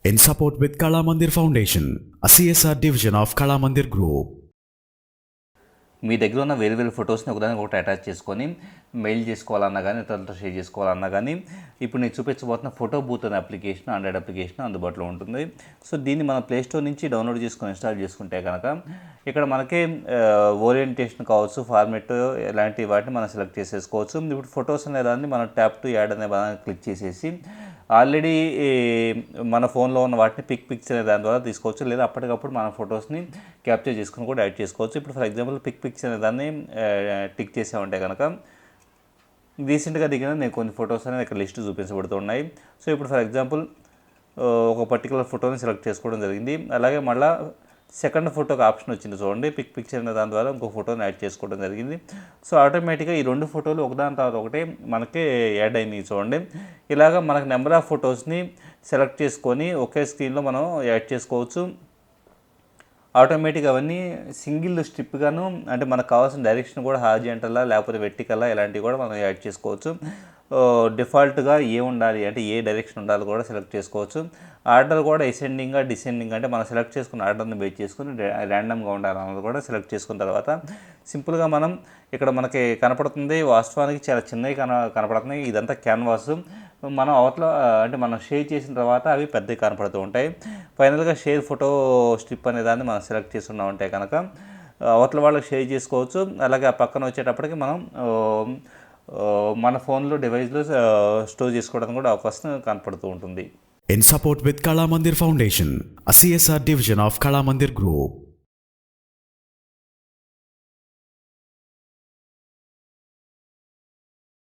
in support with Kala Mandir Foundation, a CSR division of Kala Mandir Group. మీ దగ్గర ఉన్న వేరు వేరు ఫొటోస్ని ఒకదానికి ఒకటి అటాచ్ చేసుకొని మెయిల్ చేసుకోవాలన్నా కానీ ఇతరులతో షేర్ చేసుకోవాలన్నా కానీ ఇప్పుడు నేను చూపించబోతున్న ఫోటో బూత్ అనే అప్లికేషన్ ఆండ్రాయిడ్ అప్లికేషన్ అందుబాటులో ఉంటుంది. సో దీన్ని మనం ప్లేస్టోర్ నుంచి డౌన్లోడ్ చేసుకొని ఇన్స్టాల్ చేసుకుంటే కనుక ఇక్కడ మనకి ఓరియంటేషన్ కావచ్చు, ఫార్మెట్ ఇలాంటి వాటిని మనం సెలెక్ట్ చేసేసుకోవచ్చు. ఇప్పుడు ఫొటోస్ అనే దాన్ని మనం ట్యాప్ టు యాడ్ అనే దాన్ని క్లిక్ చేసేసి ఆల్రెడీ మన ఫోన్లో ఉన్న వాటిని పిక్స్ అనే దాని ద్వారా తీసుకోవచ్చు, లేదా అప్పటికప్పుడు మన ఫొటోస్ని క్యాప్చర్ చేసుకుని కూడా యాడ్ చేసుకోవచ్చు. ఇప్పుడు ఫర్ ఎగ్జాంపుల్ పిక్స్ అనే దాన్ని టిక్ చేసామంటే కనుక రీసెంట్గా దిగిన నేను కొన్ని ఫొటోస్ అనేది ఇక్కడ లిస్ట్ చూపించబడుతున్నాయి. సో ఇప్పుడు ఫర్ ఎగ్జాంపుల్ ఒక పర్టికులర్ ఫోటోని సెలెక్ట్ చేసుకోవడం జరిగింది. అలాగే మళ్ళీ సెకండ్ ఫోటోకి ఆప్షన్ వచ్చింది చూడండి, పిక్చర్ అనే దాని ద్వారా ఇంకో ఫోటోని యాడ్ చేసుకోవడం జరిగింది. సో ఆటోమేటిక్గా ఈ రెండు ఫోటోలు ఒకదాని తర్వాత ఒకటి మనకి యాడ్ అయినాయి చూడండి. ఇలాగ మనకు నెంబర్ ఆఫ్ ఫొటోస్ని సెలెక్ట్ చేసుకొని ఒకే స్క్రీన్లో మనం యాడ్ చేసుకోవచ్చు. ఆటోమేటిక్గా అవన్నీ సింగిల్ స్ట్రిప్గాను, అంటే మనకు కావాల్సిన డైరెక్షన్ కూడా హారిజాంటల్లా లేకపోతే వెర్టికల్లా ఇలాంటివి కూడా మనం యాడ్ చేసుకోవచ్చు. డిఫాల్ట్గా ఏ ఉండాలి అంటే ఏ డైరెక్షన్ ఉండాలి కూడా సెలెక్ట్ చేసుకోవచ్చు. ఆర్డర్ కూడా అసెండింగ్గా డిసెండింగ్ అంటే మనం సెలెక్ట్ చేసుకున్న ఆర్డర్ని బేస్ చేసుకుని ర్యాండమ్గా ఉండాలన్నది కూడా సెలెక్ట్ చేసుకున్న తర్వాత సింపుల్గా మనం ఇక్కడ మనకి కనపడుతుంది. వాస్తవానికి చాలా చిన్నవి కనపడుతున్నాయి. ఇదంతా క్యాన్వాస్. మనం అవతల అంటే మనం షేర్ చేసిన తర్వాత అవి పెద్దవి కనపడుతూ ఉంటాయి. ఫైనల్గా షేర్ ఫోటో స్ట్రిప్ అనే దాన్ని మనం సెలెక్ట్ చేసుకున్నా ఉంటే కనుక అవతల వాళ్ళకి షేర్ చేసుకోవచ్చు. అలాగే ఆ పక్కన వచ్చేటప్పటికి మనం మన ఫోన్లో డివైస్లో స్టోర్ చేసుకోవడానికి కూడా అవకాశం కనపడుతూ ఉంటుంది. In support with Kala Mandir Foundation, a CSR division of Kala Mandir Group.